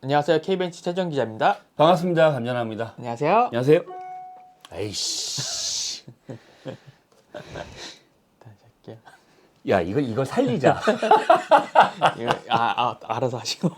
안녕하세요. K벤치 최정 기자입니다. 반갑습니다. 감전합니다. 안녕하세요. 안녕하세요. 에이씨. 다시 할게요. 야, 이거 살리자. 이거, 알아서 하시고.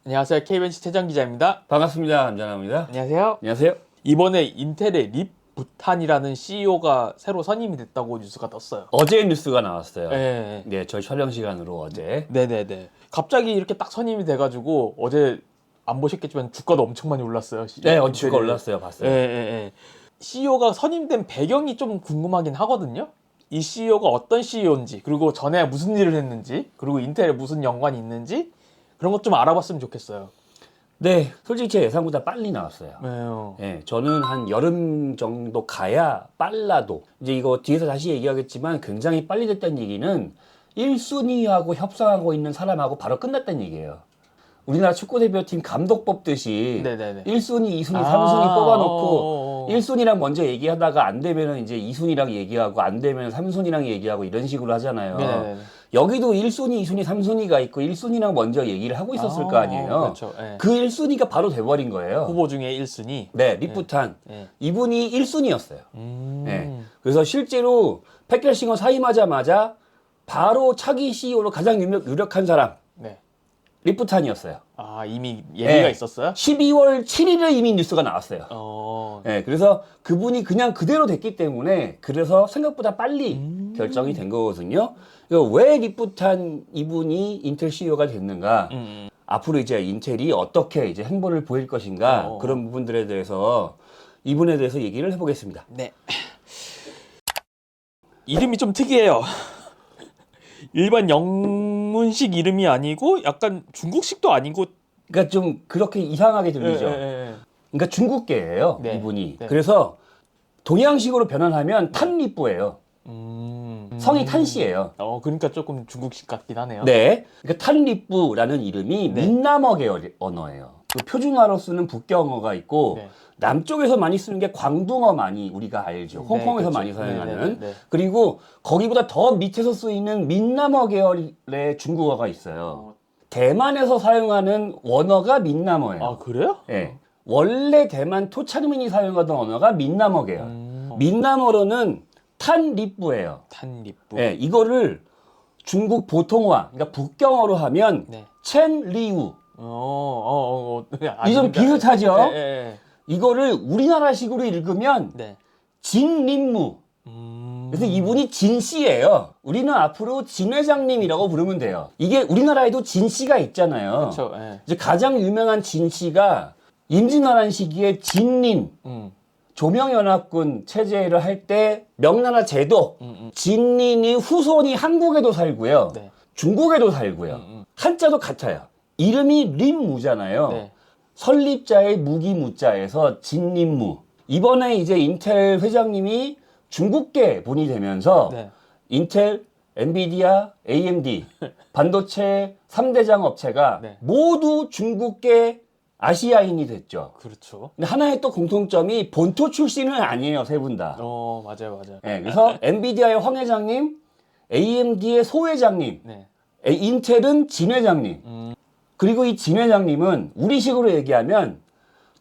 안녕하세요. K벤치 최정 기자입니다. 반갑습니다. 감전합니다. 안녕하세요. 안녕하세요. 이번에 인텔의 립 부탄이라는 CEO가 새로 선임이 됐다고 뉴스가 떴어요. 어제 뉴스가 나왔어요. 네. 네, 저희 촬영 시간으로 어제. 네네네. 갑자기 이렇게 딱 선임이 돼가지고 어제 안 보셨겠지만 주가도 엄청 많이 올랐어요. 네, 어제 주가 인텔이. 올랐어요. 봤어요. 예. CEO가 선임된 배경이 좀 궁금하긴 하거든요. 이 CEO가 어떤 CEO인지, 그리고 전에 무슨 일을 했는지, 그리고 인텔에 무슨 연관이 있는지 그런 것 좀 알아봤으면 좋겠어요. 네, 솔직히 제 예상보다 빨리 나왔어요. 네요. 네, 저는 한 여름 정도 가야 빨라도 이제 이거 뒤에서 다시 얘기하겠지만 굉장히 빨리 됐다는 얘기는 1순위하고 협상하고 있는 사람하고 바로 끝났다는 얘기예요. 우리나라 축구대표팀 감독 뽑듯이 네네네. 1순위, 2순위, 3순위 뽑아놓고 1순위 1순위랑 먼저 얘기하다가 안 되면은 이제 2순위랑 얘기하고 안 되면 3순위랑 얘기하고 이런 식으로 하잖아요. 네네네. 여기도 1순위, 2순위, 3순위가 있고 1순위랑 먼저 얘기를 하고 있었을 거 아니에요. 그렇죠. 예. 그 1순위가 바로 돼버린 거예요. 후보 중에 1순위. 네, 리프탄. 예. 이분이 1순위였어요. 네. 그래서 실제로 패켈싱어 사임하자마자 바로 차기 CEO로 가장 유력한 사람, 네. 리프탄이었어요. 이미 얘기가 네. 있었어요? 12월 7일에 이미 뉴스가 나왔어요. 네. 그래서 그분이 그냥 그대로 됐기 때문에 그래서 생각보다 빨리 결정이 된 거거든요. 왜 리프탄 이분이 인텔 CEO가 됐는가? 앞으로 이제 인텔이 어떻게 이제 행보를 보일 것인가? 그런 부분들에 대해서 이분에 대해서 얘기를 해보겠습니다. 네. 이름이 좀 특이해요. 일반 영문식 이름이 아니고 약간 중국식도 아니고. 그러니까 좀 그렇게 이상하게 들리죠. 예. 그러니까 중국계예요, 네. 이분이. 네. 그래서 동양식으로 변환하면 탄리뿌예요. 성이 탄씨예요. 그러니까 조금 중국식 같긴 하네요. 네. 그러니까 탄리뿌라는 이름이 네. 민남어 계열 언어예요. 그 표준화로 쓰는 북경어가 있고 네. 남쪽에서 많이 쓰는 게 광둥어 많이 우리가 알죠. 홍콩에서 그렇죠. 많이 사용하는. 네. 그리고 거기보다 더 밑에서 쓰이는 민남어 계열의 중국어가 있어요. 대만에서 사용하는 원어가 민남어예요. 그래요? 네. 원래 대만 토착민이 사용하던 언어가 민남어 계열. 민남어로는 탄리뿌예요. 탄리뿌. 네, 이거를 중국 보통화, 그러니까 북경어로 하면 네. 첸리우. 이 좀 비슷하죠? 네. 이거를 우리나라식으로 읽으면 네. 진림무. 그래서 이분이 진 씨예요. 우리는 앞으로 진 회장님이라고 부르면 돼요. 이게 우리나라에도 진 씨가 있잖아요. 그렇죠. 네. 이제 가장 유명한 진 씨가 임진왜란 시기에 진림 조명연합군 체제를 할 때 명나라 제도 진린이 후손이 한국에도 살고요. 네. 중국에도 살고요. 한자도 같아요. 이름이 림무잖아요. 네. 설립자의 무기무자에서 진림무. 이번에 이제 인텔 회장님이 중국계 분이 되면서 네. 인텔, 엔비디아, AMD 반도체 3대장 업체가 네. 모두 중국계 아시아인이 됐죠. 그렇죠. 근데 하나의 또 공통점이 본토 출신은 아니에요, 세 분 다. 맞아요. 네, 그래서 엔비디아의 황 회장님, AMD의 소 회장님, 네. 인텔은 진 회장님. 그리고 이 진 회장님은 우리식으로 얘기하면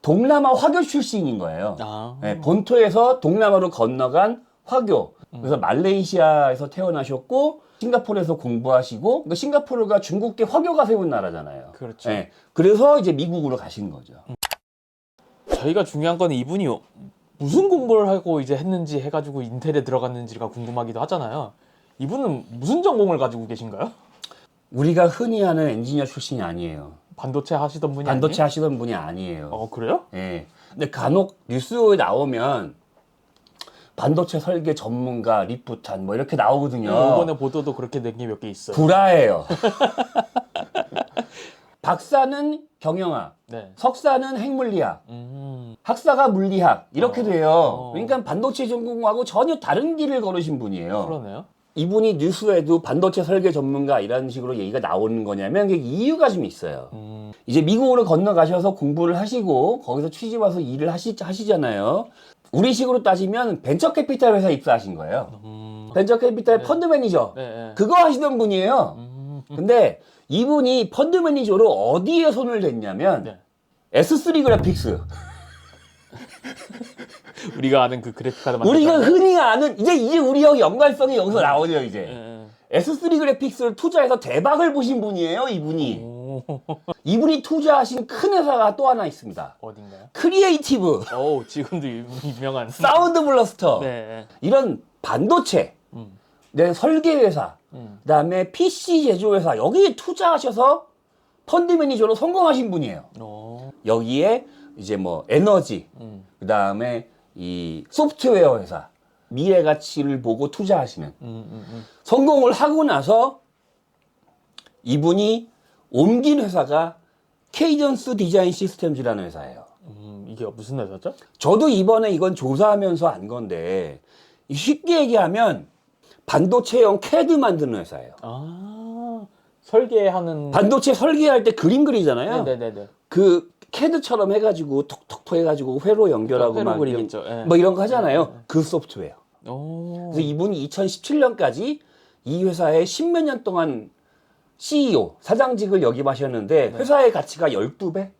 동남아 화교 출신인 거예요. 네, 본토에서 동남아로 건너간 화교. 그래서 말레이시아에서 태어나셨고 싱가포르에서 공부하시고, 그러니까 싱가포르가 중국계 화교가 세운 나라잖아요. 그렇죠. 네, 그래서 이제 미국으로 가신 거죠. 저희가 중요한 건 이분이 무슨 공부를 하고 이제 했는지 해가지고 인텔에 들어갔는지가 궁금하기도 하잖아요. 이분은 무슨 전공을 가지고 계신가요? 우리가 흔히 하는 엔지니어 출신이 아니에요. 반도체 하시던 분이 반도체 아니에요? 하시던 분이 아니에요. 그래요? 예. 근데 간혹 뉴스에 나오면 반도체 설계 전문가 리프탄 뭐 이렇게 나오거든요. 이번에 보도도 그렇게 된 게 몇 개 있어요. 구라예요. 박사는 경영학, 네. 석사는 핵물리학, 학사가 물리학 이렇게 돼요. 그러니까 반도체 전공하고 전혀 다른 길을 걸으신 분이에요. 그러네요. 이분이 뉴스에도 반도체 설계 전문가 이런 식으로 얘기가 나오는 거냐면 그게 이유가 좀 있어요. 이제 미국으로 건너가셔서 공부를 하시고 거기서 취직 와서 일을 하시잖아요. 우리식으로 따지면 벤처 캐피탈 회사 입사하신 거예요. 벤처 캐피탈 네. 펀드 매니저. 네, 네. 그거 하시던 분이에요. 근데 이분이 펀드 매니저로 어디에 손을 댔냐면 네. S3 그래픽스. 우리가 아는 그 그래픽 카드 만든 우리가 사람? 흔히 아는 이제 우리하고 연관성이 여기서 나오죠 이제. 네. S3 그래픽스를 투자해서 대박을 보신 분이에요 이분이. 오. 이분이 투자하신 큰 회사가 또 하나 있습니다. 어딘가요? 크리에이티브, 오, 지금도 유명한. 사운드 블러스터. 네. 이런 반도체, 내 설계 회사, 그다음에 PC 제조 회사 여기에 투자하셔서 펀드 매니저로 성공하신 분이에요. 오. 여기에 이제 뭐 에너지, 그다음에 이 소프트웨어 회사 미래 가치를 보고 투자하시는 성공을 하고 나서 이분이 옮긴 회사가 케이던스 디자인 시스템즈라는 회사예요. 이게 무슨 회사죠? 저도 이번에 이건 조사하면서 안 건데 쉽게 얘기하면 반도체형 캐드 만드는 회사예요. 아, 설계하는. 반도체 설계할 때 그림 그리잖아요. 네네네. 그 캐드처럼 해가지고 톡톡톡 해가지고 회로 연결하고 회로 막 그리겠죠. 예. 뭐 이런 거 하잖아요. 그 소프트웨어. 오. 그래서 이분이 2017년까지 이 회사에 10몇 년 동안 CEO, 사장직을 역임하셨는데 회사의 가치가 12배?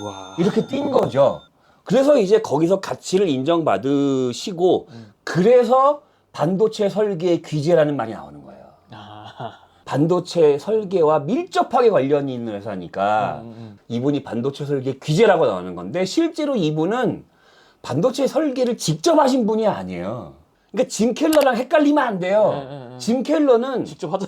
우와. 이렇게 뛴 거죠. 그래서 이제 거기서 가치를 인정받으시고 그래서 반도체 설계 규제라는 말이 나오는 거예요. 아. 반도체 설계와 밀접하게 관련이 있는 회사니까 이분이 반도체 설계 규제라고 나오는 건데 실제로 이분은 반도체 설계를 직접 하신 분이 아니에요. 그러니까 짐 켈러랑 헷갈리면 안 돼요. 짐 켈러는 직접 하자.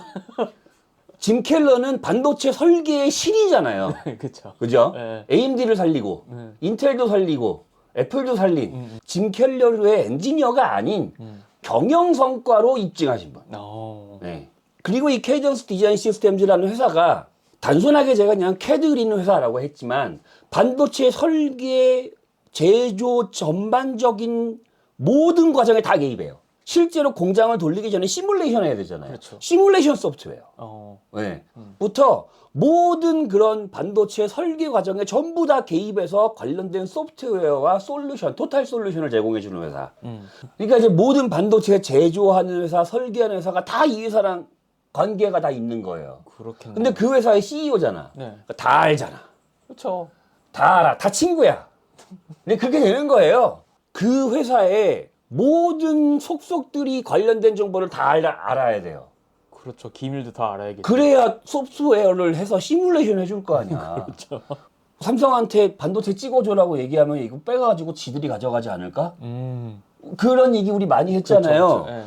짐 켈러는 반도체 설계의 신이잖아요. 그쵸. 그죠? 네. AMD를 살리고 인텔도 살리고 애플도 살린 짐 켈러의 엔지니어가 아닌 경영 성과로 입증하신 분. 오. 네. 그리고 이 케이던스 디자인 시스템즈라는 회사가 단순하게 제가 그냥 캐드 그리는 회사라고 했지만 반도체 설계, 제조 전반적인 모든 과정에 다 개입해요. 실제로 공장을 돌리기 전에 시뮬레이션 해야 되잖아요. 그렇죠. 시뮬레이션 소프트웨어. 어. 네. 부터 모든 그런 반도체 설계 과정에 전부 다 개입해서 관련된 소프트웨어와 솔루션, 토탈 솔루션을 제공해 주는 회사. 그러니까 이제 모든 반도체 제조하는 회사, 설계하는 회사가 다 이 회사랑 관계가 다 있는 거예요. 그렇겠네. 근데 그 회사의 CEO잖아. 네. 다 알잖아. 그렇죠. 다 알아. 다 친구야. 근데 그렇게 되는 거예요. 그 회사의 모든 속속들이 관련된 정보를 다 알아야 돼요. 그렇죠. 기밀도 다 알아야겠죠. 그래야 소프트웨어를 해서 시뮬레이션 해줄 거 아니야. 그렇죠. 삼성한테 반도체 찍어줘라고 얘기하면 이거 빼가지고 지들이 가져가지 않을까? 음. 그런 얘기 우리 많이 했잖아요. 그렇죠, 그렇죠. 예.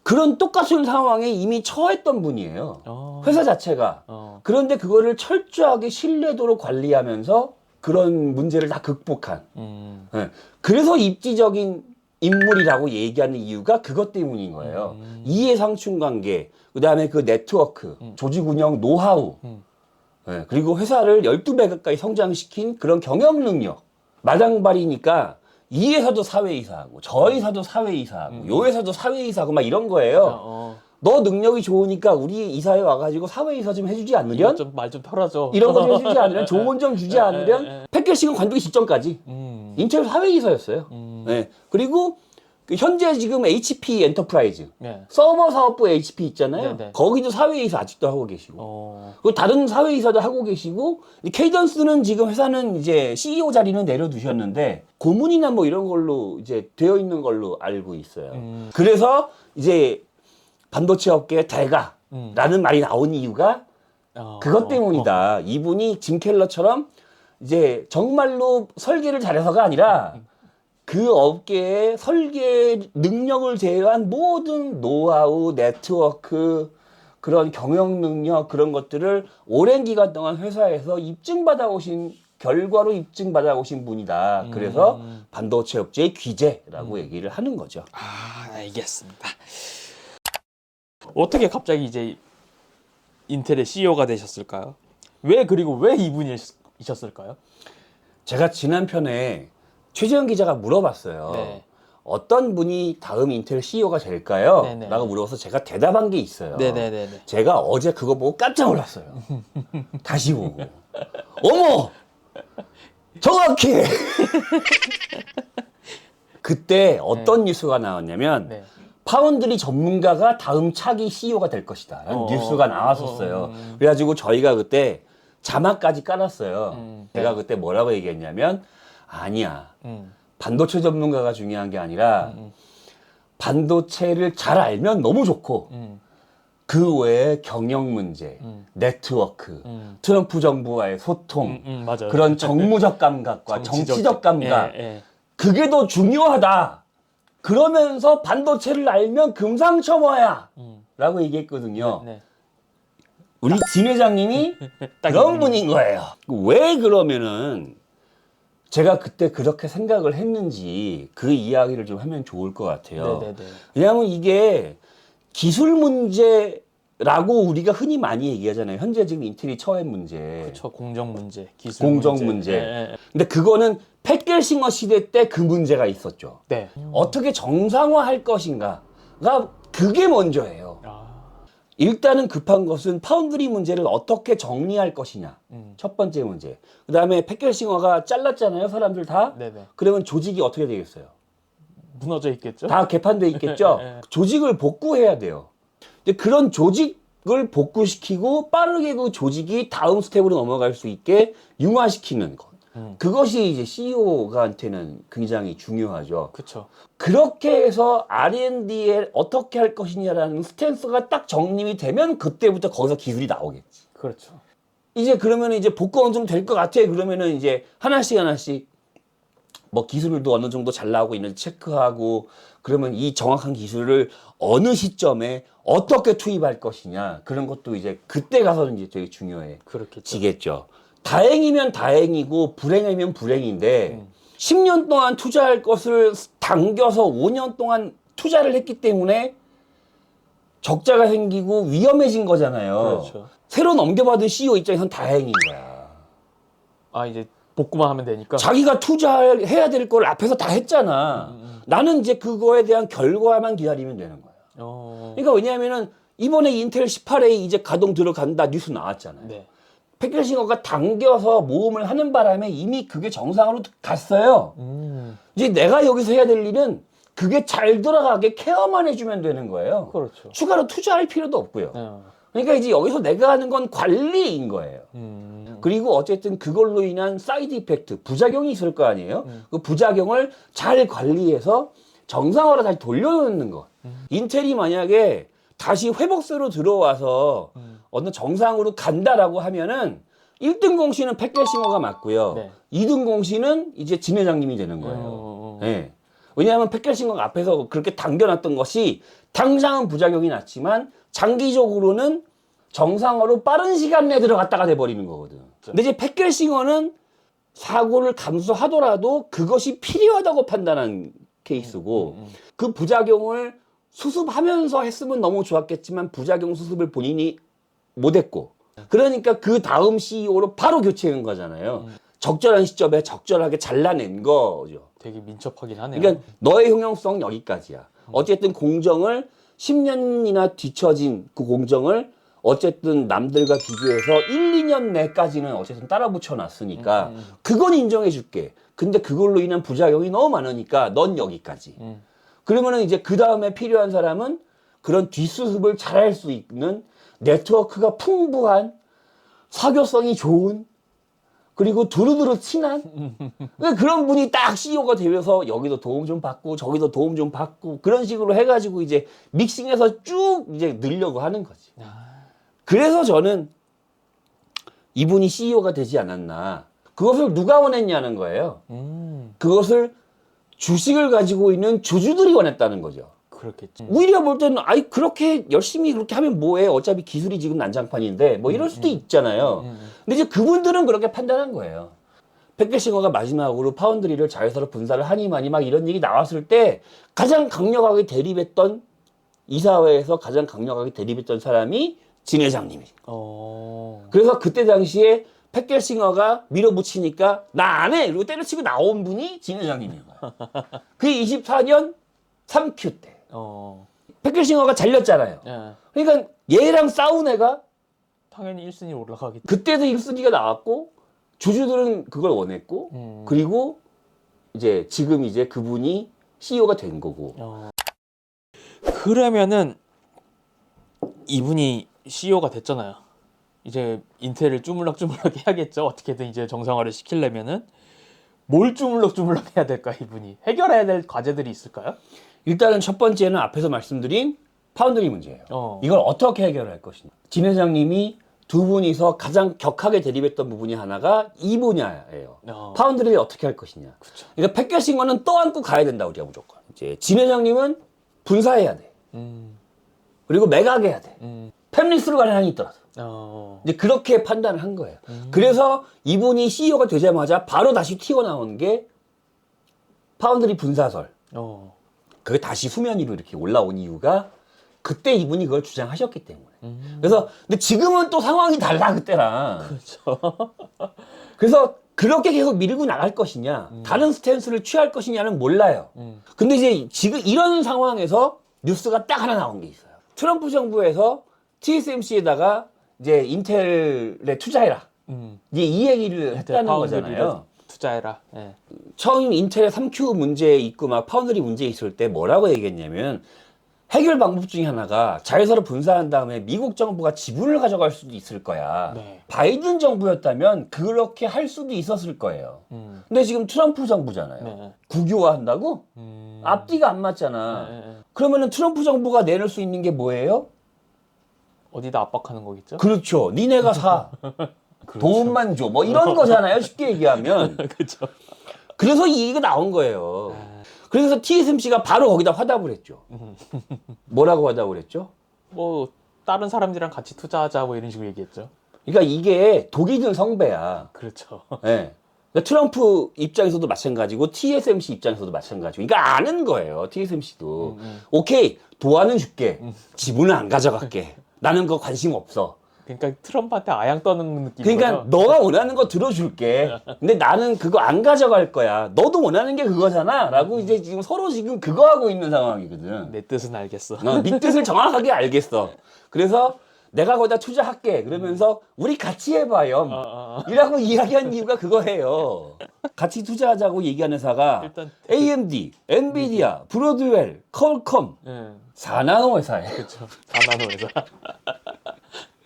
그런 똑같은 상황에 이미 처했던 분이에요. 회사 자체가. 그런데 그거를 철저하게 신뢰도로 관리하면서 그런 문제를 다 극복한. 예. 그래서 입지적인 인물이라고 얘기하는 이유가 그것 때문인 거예요. 이해상충 관계, 그 다음에 그 네트워크, 조직 운영 노하우, 예. 그리고 회사를 12배 가까이 성장시킨 그런 경영 능력. 마당발이니까 이 회사도 사회이사하고 저 회사도 사회이사하고 요 회사도 사회이사하고 막 이런 거예요. 너 능력이 좋으니까 우리 이사에 와가지고 사회이사 좀 해주지 않으련? 말 좀 털어줘. 이런 거 좀 해주지 않으련? 조언 좀 주지 않으련? 패키지는 관두기 직전까지 인텔 사회이사였어요. 네. 그리고 그 현재 지금 HP 엔터프라이즈 네. 서버 사업부 HP 있잖아요. 네. 거기도 사회이사 아직도 하고 계시고 그리고 다른 사회이사도 하고 계시고 케이던스는 지금 회사는 이제 CEO 자리는 내려두셨는데 고문이나 뭐 이런 걸로 이제 되어 있는 걸로 알고 있어요. 그래서 이제 반도체 업계의 대가라는 말이 나온 이유가 그것 때문이다. 이분이 짐 켈러처럼 이제 정말로 설계를 잘해서가 아니라 그 업계의 설계 능력을 제외한 모든 노하우, 네트워크, 그런 경영 능력 그런 것들을 오랜 기간 동안 회사에서 입증받아 오신 결과로 입증받아 오신 분이다. 그래서 반도체 업체의 귀재라고 얘기를 하는 거죠. 아, 알겠습니다. 어떻게 갑자기 이제 인텔의 CEO가 되셨을까요? 그리고 왜 이분이셨을까요? 제가 지난 편에 최재형 기자가 물어봤어요. 네. 어떤 분이 다음 인텔 CEO가 될까요? 네네. 라고 물어서 제가 대답한 게 있어요. 네네네. 제가 어제 그거 보고 깜짝 놀랐어요. 다시 보고. 어머! 정확해! 그때 어떤 뉴스가 나왔냐면 네. 파운드리 전문가가 다음 차기 CEO가 될 것이다 라는 뉴스가 나왔었어요. 그래가지고 저희가 그때 자막까지 깔았어요. 제가 그때 뭐라고 얘기했냐면 아니야. 반도체 전문가가 중요한 게 아니라 반도체를 잘 알면 너무 좋고 그 외에 경영 문제, 네트워크, 트럼프 정부와의 소통, 맞아요. 그런 정무적 감각과 정치적 감각, 그게 더 중요하다. 그러면서 반도체를 알면 금상첨화야 라고 얘기했거든요. 네. 우리 진 회장님이 그런 분인 거예요. 왜 그러면은 제가 그때 그렇게 생각을 했는지 그 이야기를 좀 하면 좋을 것 같아요. 네네네. 왜냐하면 이게 기술 문제라고 우리가 흔히 많이 얘기하잖아요. 현재 지금 인텔이 처한 문제. 그렇죠. 공정 문제, 기술 공정 문제. 근데 그거는 팻겔싱어 시대 때 그 문제가 있었죠. 네. 어떻게 정상화할 것인가가 그게 먼저예요. 일단은 급한 것은 파운드리 문제를 어떻게 정리할 것이냐. 첫 번째 문제. 그 다음에 팻겔싱어가 잘랐잖아요. 사람들 다. 네네. 그러면 조직이 어떻게 되겠어요? 무너져 있겠죠? 다 개판돼 있겠죠? 조직을 복구해야 돼요. 근데 그런 조직을 복구시키고 빠르게 그 조직이 다음 스텝으로 넘어갈 수 있게 융화시키는 것. 그것이 이제 CEO한테는 굉장히 중요하죠. 그렇죠. 그렇게 해서 R&D에 어떻게 할 것이냐라는 스탠스가 딱 정립이 되면 그때부터 거기서 기술이 나오겠지. 그렇죠. 이제 그러면 이제 복구 어느 정도 될 것 같아. 그러면은 이제 하나씩 뭐 기술도 어느 정도 잘 나오고 있는지 체크하고 그러면 이 정확한 기술을 어느 시점에 어떻게 투입할 것이냐 그런 것도 이제 그때 가서는 이제 되게 중요해지겠죠. 다행이면 다행이고 불행이면 불행인데 10년 동안 투자할 것을 당겨서 5년 동안 투자를 했기 때문에 적자가 생기고 위험해진 거잖아요. 그렇죠. 새로 넘겨받은 CEO 입장에선 다행인 거야. 아, 이제 복구만 하면 되니까. 자기가 투자해야 될 걸 앞에서 다 했잖아. 나는 이제 그거에 대한 결과만 기다리면 되는 거야. 그러니까 왜냐하면은 이번에 인텔 18A 이제 가동 들어간다 뉴스 나왔잖아요. 네. 팻겔싱어가 당겨서 모험을 하는 바람에 이미 그게 정상으로 갔어요. 이제 내가 여기서 해야 될 일은 그게 잘 돌아가게 케어만 해주면 되는 거예요. 그렇죠. 추가로 투자할 필요도 없고요. 그러니까 이제 여기서 내가 하는 건 관리인 거예요. 그리고 어쨌든 그걸로 인한 사이드 이펙트, 부작용이 있을 거 아니에요? 그 부작용을 잘 관리해서 정상화로 다시 돌려놓는 것. 인텔이 만약에 다시 회복세로 들어와서 어느 정상으로 간다라고 하면은 1등 공신은 팻겔싱어가 맞고요. 네. 2등 공신은 이제 진 회장님이 되는 거예요. 네. 왜냐하면 팻겔싱어가 앞에서 그렇게 당겨놨던 것이 당장은 부작용이 났지만 장기적으로는 정상화로 빠른 시간 내에 들어갔다가 돼버리는 거거든. 근데 이제 팻겔싱어는 사고를 감수하더라도 그것이 필요하다고 판단한 케이스고 그 부작용을 수습하면서 했으면 너무 좋았겠지만 부작용 수습을 본인이 못했고 그러니까 그 다음 CEO로 바로 교체한 거잖아요. 적절한 시점에 적절하게 잘라낸 거죠. 되게 민첩하긴 하네요. 그러니까 너의 형용성 여기까지야. 어쨌든 공정을 10년이나 뒤처진 그 공정을 어쨌든 남들과 비교해서 1, 2년 내까지는 어쨌든 따라 붙여놨으니까 그건 인정해 줄게. 근데 그걸로 인한 부작용이 너무 많으니까 넌 여기까지. 그러면은 이제 그 다음에 필요한 사람은 그런 뒷수습을 잘할 수 있는 네트워크가 풍부한 사교성이 좋은 그리고 두루두루 친한 그런 분이 딱 CEO가 되면서 여기도 도움 좀 받고 저기도 도움 좀 받고 그런 식으로 해가지고 이제 믹싱해서 쭉 이제 늘려고 하는 거지. 그래서 저는 이분이 CEO가 되지 않았나. 그것을 누가 원했냐는 거예요. 그것을 주식을 가지고 있는 주주들이 원했다는 거죠. 그렇겠지. 오히려 볼 때는 아이 그렇게 열심히 그렇게 하면 뭐해 어차피 기술이 지금 난장판인데 뭐 이럴 수도 있잖아요. 근데 이제 그분들은 그렇게 판단한 거예요. 팻겔싱어가 마지막으로 파운드리를 자회사로 분사를 하니 마니 막 이런 얘기 나왔을 때 가장 강력하게 대립했던 이사회에서 가장 강력하게 대립했던 사람이 진 회장님이. 그래서 그때 당시에 팻겔싱어가 밀어붙이니까 나 안 해! 이러고 때려치고 나온 분이 진 회장님인 거야. 그게 24년 3Q 때. 팻겔싱어가 잘렸잖아요. 그러니까 얘랑 싸운 애가 당연히 1순위 올라가겠죠. 그때도 1순위가 나왔고 주주들은 그걸 원했고 그리고 이제 지금 이제 그분이 CEO가 된 거고. 그러면은 이분이 CEO가 됐잖아요. 이제 인텔을 주물럭주물럭 해야겠죠. 어떻게든 이제 정상화를 시키려면은 뭘 주물럭주물럭 해야 될까 이분이 해결해야 될 과제들이 있을까요? 일단은 첫 번째는 앞에서 말씀드린 파운드리 문제예요. 이걸 어떻게 해결할 것이냐. 진 회장님이 두 분이서 가장 격하게 대립했던 부분이 하나가 이 분야예요. 파운드리를 어떻게 할 것이냐. 그쵸. 그러니까 패키징 거는 떠안고 가야 된다 우리가 무조건. 이제 진 회장님은 분사해야 돼. 그리고 매각해야 돼. 팹리스로 가는 한이 있더라도. 이제 그렇게 판단을 한 거예요. 그래서 이분이 CEO가 되자마자 바로 다시 튀어나온 게 파운드리 분사설. 그게 다시 수면 위로 이렇게 올라온 이유가 그때 이분이 그걸 주장하셨기 때문에. 그래서 근데 지금은 또 상황이 달라 그때랑. 그렇죠. 그래서 그렇게 계속 밀고 나갈 것이냐, 다른 스탠스를 취할 것이냐는 몰라요. 근데 이제 지금 이런 상황에서 뉴스가 딱 하나 나온 게 있어요. 트럼프 정부에서 TSMC에다가 이제 인텔에 투자해라. 이제 이 얘기를 했다는 거잖아요. 투자해라. 네. 처음 인텔의 3Q 문제 있고 막 파운드리 문제 있을 때 뭐라고 얘기했냐면 해결 방법 중에 하나가 자회사를 분사한 다음에 미국 정부가 지분을 가져갈 수도 있을 거야. 네. 바이든 정부였다면 그렇게 할 수도 있었을 거예요. 근데 지금 트럼프 정부잖아요. 네. 국유화한다고? 앞뒤가 안 맞잖아. 네. 그러면은 트럼프 정부가 내놓을 수 있는 게 뭐예요? 어디다 압박하는 거겠죠? 그렇죠. 니네가 사. 그렇죠. 돈만 줘. 뭐 이런 거잖아요. 쉽게 얘기하면. 그렇죠. 그래서 이 얘기가 나온 거예요. 그래서 TSMC가 바로 거기다 화답을 했죠. 뭐라고 화답을 했죠? 뭐 다른 사람들이랑 같이 투자하자 뭐 이런 식으로 얘기했죠. 그러니까 이게 독이 든 성배야. 그렇죠. 네. 그러니까 트럼프 입장에서도 마찬가지고 TSMC 입장에서도 마찬가지고. 그러니까 아는 거예요. TSMC도. 오케이. 도와는 줄게. 지분은 안 가져갈게. 나는 그거 관심 없어. 그러니까 트럼프한테 아양 떠는 느낌. 그러니까 너가 원하는 거 들어줄게. 근데 나는 그거 안 가져갈 거야. 너도 원하는 게 그거잖아. 라고 이제 지금 서로 지금 그거 하고 있는 상황이거든. 내 뜻은 알겠어. 네 뜻을 정확하게 알겠어. 그래서 내가 거기다 투자할게. 그러면서 우리 같이 해봐요. 이라고 이야기한 이유가 그거예요. 같이 투자하자고 얘기하는 회사가 일단 AMD, 엔비디아, 브로드웰, 퀄컴, 네. 4나노 회사예요. 그렇죠. 4나노 회사.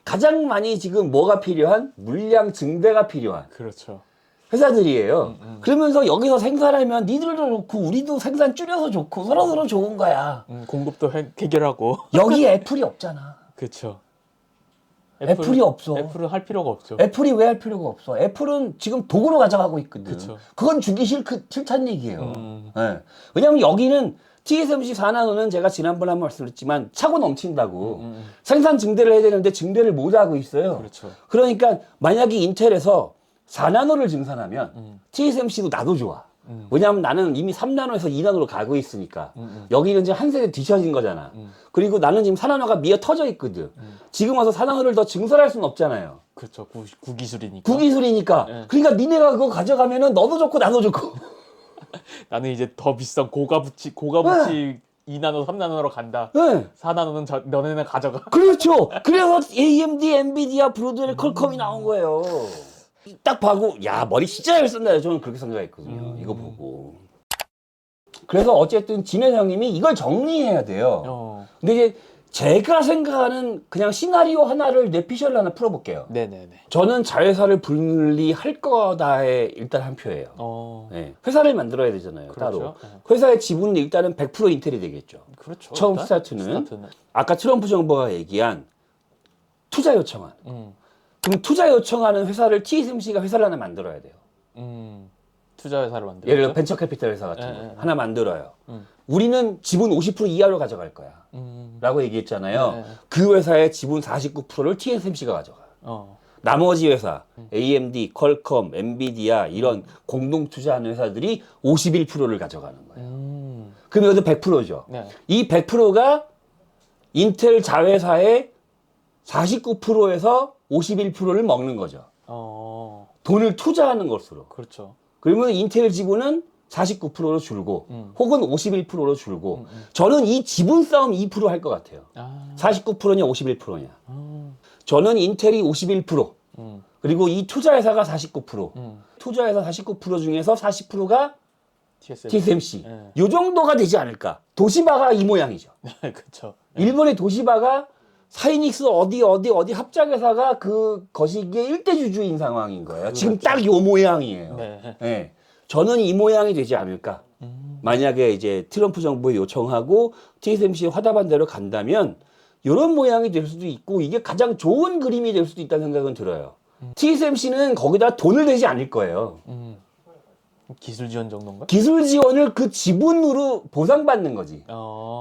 가장 많이 지금 뭐가 필요한? 물량 증대가 필요한 그렇죠. 회사들이에요. 그러면서 여기서 생산하면 니들도 좋고 우리도 생산 줄여서 좋고 서로서로 좋은 거야. 공급도 해결하고. 여기 애플이 없잖아. 그렇죠. 애플이 없어. 애플은 할 필요가 없죠. 애플이 왜 할 필요가 없어? 애플은 지금 도구로 가져가고 있거든. 그쵸. 그건 주기 싫다는 얘기예요. 네. 왜냐면 여기는 TSMC 4나노는 제가 지난번에 한번 말씀드렸지만 차고 넘친다고 생산 증대를 해야 되는데 증대를 못 하고 있어요. 그렇죠. 그러니까 만약에 인텔에서 4나노를 증산하면 TSMC도 나도 좋아. 왜냐하면 나는 이미 3나노에서 2나노로 가고 있으니까 여기는 이제 한 세대 뒤처진 거잖아. 그리고 나는 지금 4나노가 미어 터져 있거든. 지금 와서 4나노를 더 증설할 수는 없잖아요. 그렇죠. 구기술이니까. 구기술이니까. 네. 그러니까 니네가 그거 가져가면은 너도 좋고 나도 좋고. 나는 이제 더 비싼 고가부치 2나노, 3나노로 간다. 네. 4나노는 너네는 가져가. 그렇죠. 그래서 AMD, 엔비디아, 브로드웰, 퀄컴이 나온 거예요. 딱 봐고 야 머리 진짜 잘 쓴다. 저는 그렇게 생각했거든요. 이거 보고. 그래서 어쨌든 진 회장님이 이걸 정리해야 돼요. 근데 이제 제가 생각하는 그냥 시나리오 하나를 뇌피셜 하나 풀어볼게요. 네네네. 저는 자회사를 분리할 거다에 일단 한 표예요. 네. 회사를 만들어야 되잖아요. 그렇죠. 따로. 네. 회사의 지분은 일단은 100% 인텔이 되겠죠. 그렇죠. 처음 일단 스타트는 아까 트럼프 정부가 얘기한 투자 요청안. 그럼 투자 요청하는 회사를 TSMC가 회사를 하나 만들어야 돼요. 투자 회사를 만들죠. 예를 들어 벤처 캐피탈 회사 같은 거 하나 만들어요. 우리는 지분 50% 이하로 가져갈 거야. 라고 얘기했잖아요. 그 회사의 지분 49%를 TSMC가 가져가요. 나머지 회사, AMD, 퀄컴, 엔비디아 이런 공동 투자하는 회사들이 51%를 가져가는 거예요. 그럼 여기서 100%죠. 네. 이 100%가 인텔 자회사의 49%에서 51%를 먹는 거죠. 돈을 투자하는 것으로. 그렇죠. 그러면 인텔 지분은 49%로 줄고 혹은 51%로 줄고 저는 이 지분 싸움 2% 할 것 같아요. 49%냐 51%냐. 저는 인텔이 51% 그리고 이 투자회사가 49% 투자회사 49% 중에서 40%가 TSMC. 네. 요 정도가 되지 않을까. 도시바가 이 모양이죠. 그렇죠. 일본의 도시바가 사이닉스 어디 합작회사가 그 거시기에 일대주주인 상황인 거예요. 지금 딱 요 모양이에요. 네. 네. 저는 이 모양이 되지 않을까. 만약에 이제 트럼프 정부에 요청하고 TSMC 화답한 대로 간다면 이런 모양이 될 수도 있고 이게 가장 좋은 그림이 될 수도 있다는 생각은 들어요. TSMC는 거기다 돈을 내지 않을 거예요. 기술 지원 정도인가? 기술 지원을 그 지분으로 보상받는 거지.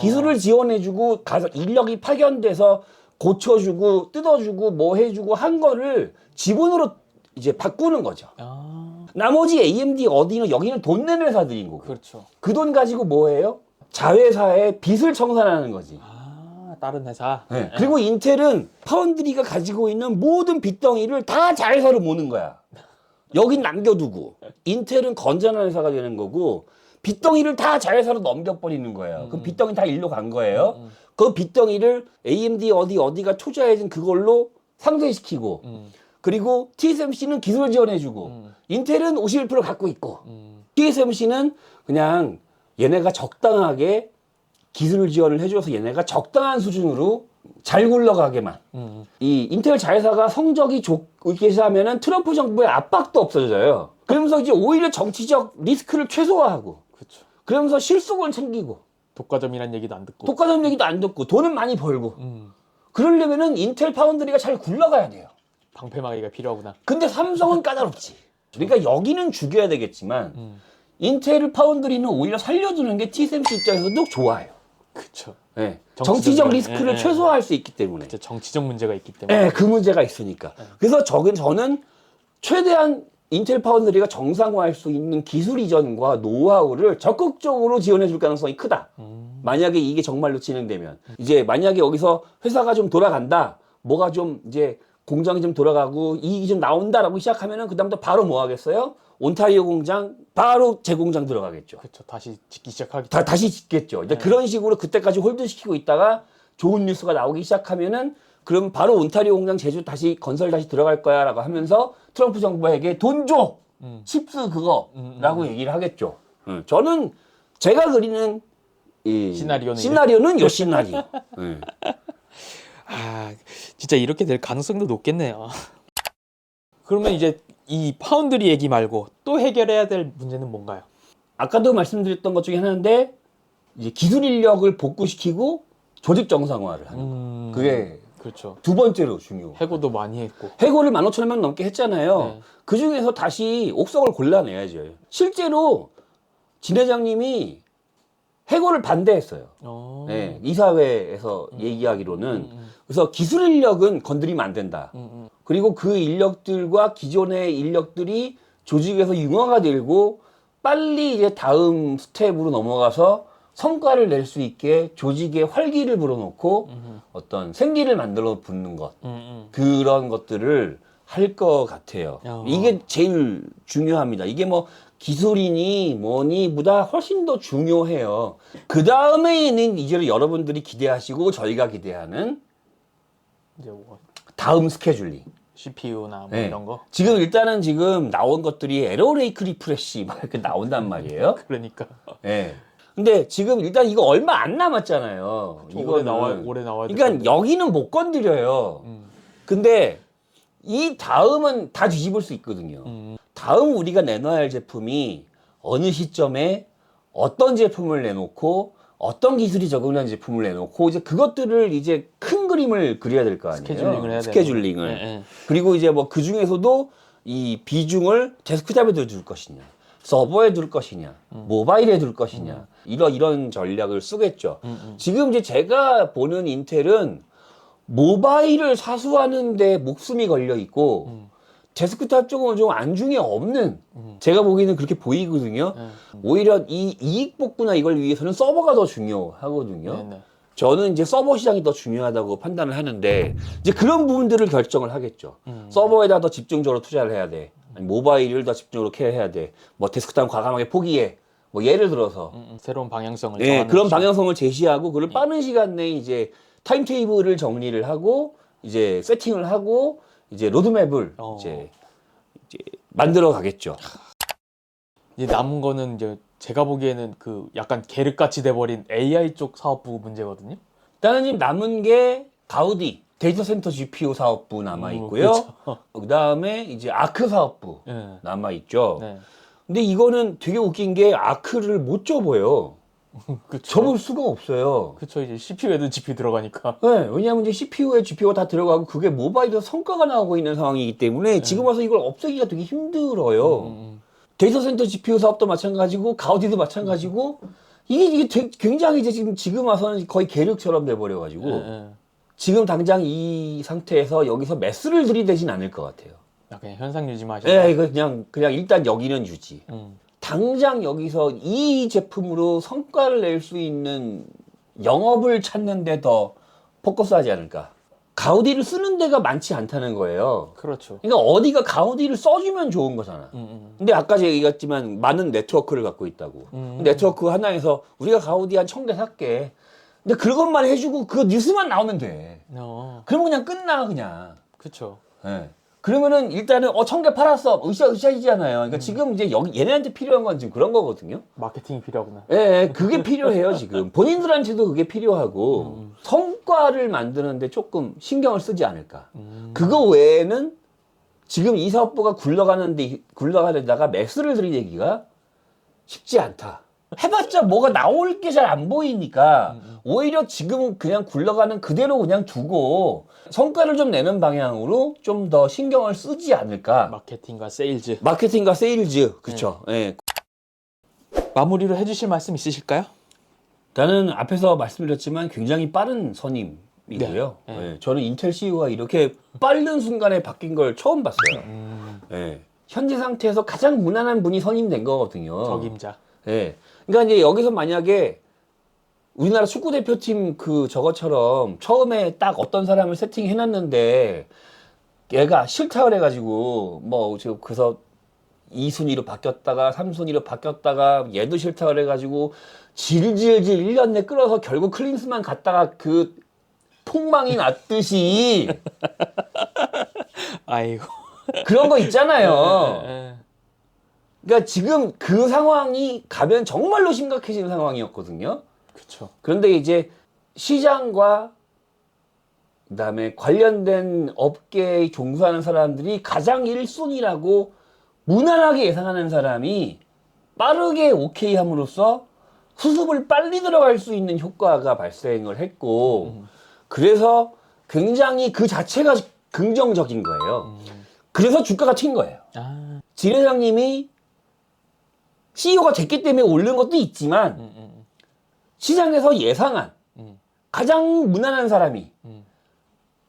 기술을 지원해주고 가서 인력이 파견돼서 고쳐주고 뜯어주고 뭐 해주고 한 거를 지분으로 이제 바꾸는 거죠. 나머지 AMD 어디는 여기는 돈 내는 회사들인 거고. 그렇죠. 그 돈 가지고 뭐 해요? 자회사에 빚을 청산하는 거지. 다른 회사. 네. 그리고 인텔은 파운드리가 가지고 있는 모든 빚덩이를 다 자회사로 모는 거야. 여긴 남겨두고. 인텔은 건전한 회사가 되는 거고 빚덩이를 다 자회사로 넘겨버리는 거예요. 그 빚덩이 다 일로 간 거예요. 그 빚덩이를 AMD 어디가 투자해준 그걸로 상쇄시키고 그리고 TSMC는 기술 지원해주고 인텔은 51% 갖고 있고 TSMC는 그냥 얘네가 적당하게 기술 지원을 해줘서 얘네가 적당한 수준으로 잘 굴러가게만. 이 인텔 자회사가 성적이 좋게 하면은 트럼프 정부의 압박도 없어져요. 그러면서 이제 오히려 정치적 리스크를 최소화하고. 그렇죠. 그러면서 실속을 챙기고. 독과점이란 얘기도 안 듣고. 독과점 얘기도 안 듣고 돈은 많이 벌고. 그러려면은 인텔 파운드리가 잘 굴러가야 돼요. 방패막이가 필요하구나. 근데 삼성은 까다롭지. 그러니까 여기는 죽여야 되겠지만 인텔 파운드리는 오히려 살려두는 게 TSMC 입장에서도 좋아요. 그렇죠. 네. 정치적 리스크를 최소화할 수 있기 때문에. 그쵸, 정치적 문제가 있기 때문에. 네, 그 문제가 있으니까. 그래서 저는 최대한 인텔 파운드리가 정상화할 수 있는 기술 이전과 노하우를 적극적으로 지원해 줄 가능성이 크다. 만약에 이게 정말로 진행되면. 이제 만약에 여기서 회사가 좀 돌아간다. 뭐가 좀 이제 공장이 좀 돌아가고 이익이 좀 나온다라고 시작하면은 그다음부터 바로 뭐 하겠어요? 온타리오 공장 바로 재공장 들어가겠죠. 그렇죠. 다시 짓기 시작하기. 다시 짓겠죠. 이제 그런 식으로 그때까지 홀드시키고 있다가 좋은 뉴스가 나오기 시작하면은 그럼 바로 온타리오 공장 제주 다시 건설 다시 들어갈 거야라고 하면서 트럼프 정부에게 돈 줘. 칩스 그거라고 얘기를 하겠죠. 저는 제가 그리는 이 시나리오는 요 시나리오. 진짜 이렇게 될 가능성도 높겠네요. 그러면 이제 이 파운드리 얘기 말고 또 해결해야 될 문제는 뭔가요? 아까도 말씀드렸던 것 중에 하나인데 이제 기술 인력을 복구시키고 조직 정상화를 하는 거. 그게 그렇죠. 두 번째로 중요. 해고도 많이 했고. 해고를 15,000명 넘게 했잖아요. 네. 그 중에서 다시 옥석을 골라내야죠. 실제로 진 회장님이 해고를 반대했어요. 네, 이사회에서 얘기하기로는. 그래서 기술 인력은 건드리면 안 된다. 그리고 그 인력들과 기존의 인력들이 조직에서 융화가 되고 빨리 이제 다음 스텝으로 넘어가서 성과를 낼 수 있게 조직에 활기를 불어넣고 어떤 생기를 만들어 붓는 것. 그런 것들을 할 것 같아요. 이게 제일 중요합니다. 이게 뭐 기술이니 뭐니 보다 훨씬 더 중요해요. 그 다음에는 이제 여러분들이 기대하시고 저희가 기대하는 이제 뭐 다음 스케줄링. CPU나 뭐 네. 이런 거. 지금 일단은 지금 나온 것들이 에러레이크 리프레시 막 이렇게 나온단 말이에요. 그러니까. 네. 근데 지금 일단 이거 얼마 안 남았잖아요. 올해 나와야 그러니까 여기는 못 건드려요. 근데 이 다음은 다 뒤집을 수 있거든요. 다음 우리가 내놔야 할 제품이 어느 시점에 어떤 제품을 내놓고 어떤 기술이 적용된 제품을 내놓고 이제 그것들을 이제 큰 그림을 그려야 될 거 아니에요. 스케줄링을 해야 스케줄링을. 네. 그리고 이제 뭐 그 중에서도 이 비중을 데스크탑에 둘 것이냐, 서버에 둘 것이냐, 모바일에 둘 것이냐, 이런 전략을 쓰겠죠. 지금 이제 제가 보는 인텔은 모바일을 사수하는데 목숨이 걸려 있고 데스크탑 쪽은 좀 안중에 없는 제가 보기에는 그렇게 보이거든요. 오히려 이 이익 복구나 이걸 위해서는 서버가 더 중요하거든요. 네네. 저는 이제 서버 시장이 더 중요하다고 판단을 하는데 이제 그런 부분들을 결정을 하겠죠. 서버에다 더 집중적으로 투자를 해야 돼. 아니, 모바일을 더 집중적으로 케어해야 돼. 뭐 데스크탑 과감하게 포기해. 뭐 예를 들어서 새로운 방향성을 네, 정하는 그런 시간. 방향성을 제시하고 그걸 빠른 시간 내에 이제 타임 테이블을 정리를 하고 이제 세팅을 하고 이제 로드맵을 이제 만들어 가겠죠. 이제 남은 거는 이제 제가 보기에는 그 약간 계륵같이 돼버린 AI 쪽 사업부 문제거든요. 일단은 지금 남은 게 가우디 데이터 센터 GPU 사업부 남아 있고요. 그렇죠. 그다음에 이제 아크 사업부 네. 남아 있죠. 네. 근데 이거는 되게 웃긴 게 아크를 못 접어요. 그쵸. 접을 수가 없어요. 그쵸. 이제 CPU에도 GPU 들어가니까. 네, 왜냐하면 이제 CPU에 GPU가 다 들어가고 그게 모바일에서 성과가 나오고 있는 상황이기 때문에 지금 와서 이걸 없애기가 되게 힘들어요. 데이터 센터 GPU 사업도 마찬가지고 가우디도 마찬가지고 이게 굉장히 이제 지금 와서는 거의 계륵처럼 돼버려가지고 네. 지금 당장 이 상태에서 여기서 매스를 들이대진 않을 것 같아요. 그냥 현상 유지만 하시고. 예, 이거 그냥 일단 여기는 유지. 음. 당장 여기서 이 제품으로 성과를 낼 수 있는 영업을 찾는데 더 포커스하지 않을까. 가우디를 쓰는 데가 많지 않다는 거예요. 그렇죠. 그러니까 어디가 가우디를 써주면 좋은 거잖아. 근데 아까 제가 얘기했지만 많은 네트워크를 갖고 있다고. 네트워크 하나에서 우리가 가우디 한 1000개 살게. 근데 그것만 해주고 그 뉴스만 나오면 돼. 그러면 그냥 끝나 그냥. 그쵸. 예. 그러면은 일단은 1000개 팔았어. 으쌰으쌰이잖아요. 그러니까 지금 이제 여기 얘네한테 필요한 건 지금 그런 거거든요. 마케팅이 필요하구나. 예, 그게 필요해요 지금. 본인들한테도 그게 필요하고 성과를 만드는데 조금 신경을 쓰지 않을까. 그거 외에는 지금 이 사업부가 굴러가는데다가 매스를 들이대기가 쉽지 않다. 해봤자 뭐가 나올 게 잘 안 보이니까 오히려 지금은 그냥 굴러가는 그대로 그냥 두고 성과를 좀 내는 방향으로 좀 더 신경을 쓰지 않을까. 마케팅과 세일즈. 마케팅과 세일즈, 그쵸. 예. 마무리로 해주실 말씀 있으실까요? 나는 앞에서 말씀드렸지만 굉장히 빠른 선임이고요. 네. 예, 저는 인텔 CEO가 이렇게 빠른 순간에 바뀐 걸 처음 봤어요. 예. 현재 상태에서 가장 무난한 분이 선임된 거거든요. 적임자. 예. 그러니까 이제 여기서 만약에 우리나라 축구 대표팀 저것처럼 처음에 딱 어떤 사람을 세팅해놨는데 얘가 싫다 그래가지고 그래서 2순위로 바뀌었다가 3순위로 바뀌었다가 얘도 싫다 그래가지고 질질질 1년 내 끌어서 결국 클린스만 갔다가 그 폭망이 났듯이 아이고. 그런 거 있잖아요. 예. 그러니까 지금 그 상황이 가면 정말로 심각해지는 상황이었거든요. 그쵸. 그런데 이제 시장과 그다음에 관련된 업계에 종사하는 사람들이 가장 1순위라고 무난하게 예상하는 사람이 빠르게 오케이 함으로써 수습을 빨리 들어갈 수 있는 효과가 발생을 했고 그래서 굉장히 그 자체가 긍정적인 거예요. 그래서 주가가 튄 거예요. 아. 진 회장님이 CEO가 됐기 때문에 오른 것도 있지만 시장에서 예상한 가장 무난한 사람이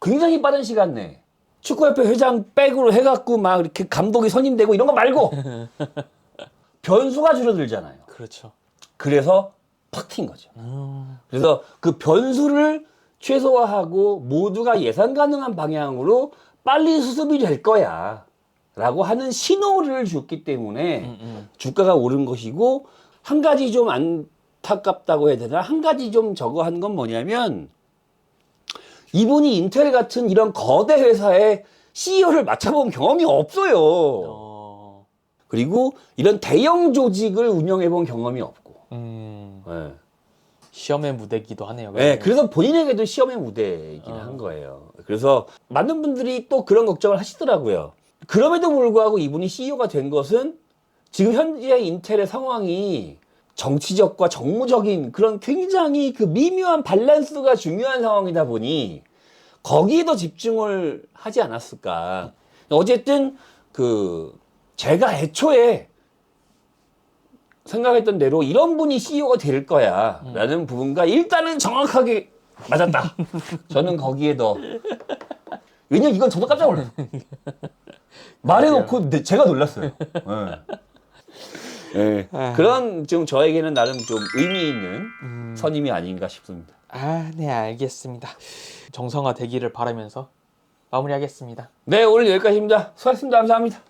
굉장히 빠른 시간 내에 축구협회 회장 백으로 해갖고 막 이렇게 감독이 선임되고 이런 거 말고 변수가 줄어들잖아요. 그렇죠. 그래서 팍 튄 거죠. 그래서 그 변수를 최소화하고 모두가 예상 가능한 방향으로 빨리 수습이 될 거야 라고 하는 신호를 줬기 때문에 주가가 오른 것이고 한 가지 좀 안타깝다고 해야 되나 한 가지 좀 저거 한 건 뭐냐면 이분이 인텔 같은 이런 거대 회사의 CEO를 맡아본 경험이 없어요. 그리고 이런 대형 조직을 운영해 본 경험이 없고. 네. 시험의 무대기도 하네요. 네, 그래서 본인에게도 시험의 무대이긴 한 거예요. 그래서 많은 분들이 또 그런 걱정을 하시더라고요. 그럼에도 불구하고 이분이 CEO가 된 것은 지금 현재 인텔의 상황이 정치적과 정무적인 그런 굉장히 그 미묘한 밸런스가 중요한 상황이다 보니 거기에 더 집중을 하지 않았을까. 어쨌든 제가 애초에 생각했던 대로 이런 분이 CEO가 될 거야 라는 부분과 일단은 정확하게 맞았다. 저는 거기에 더 왜냐면 이건 저도 깜짝 놀랐어요. 말해놓고 제가 놀랐어요. 네. 그런 좀 저에게는 나름 좀 의미 있는 선임이 아닌가 싶습니다. 아, 네, 알겠습니다. 정상화 되기를 바라면서 마무리하겠습니다. 네, 오늘 여기까지입니다. 수고하셨습니다. 감사합니다.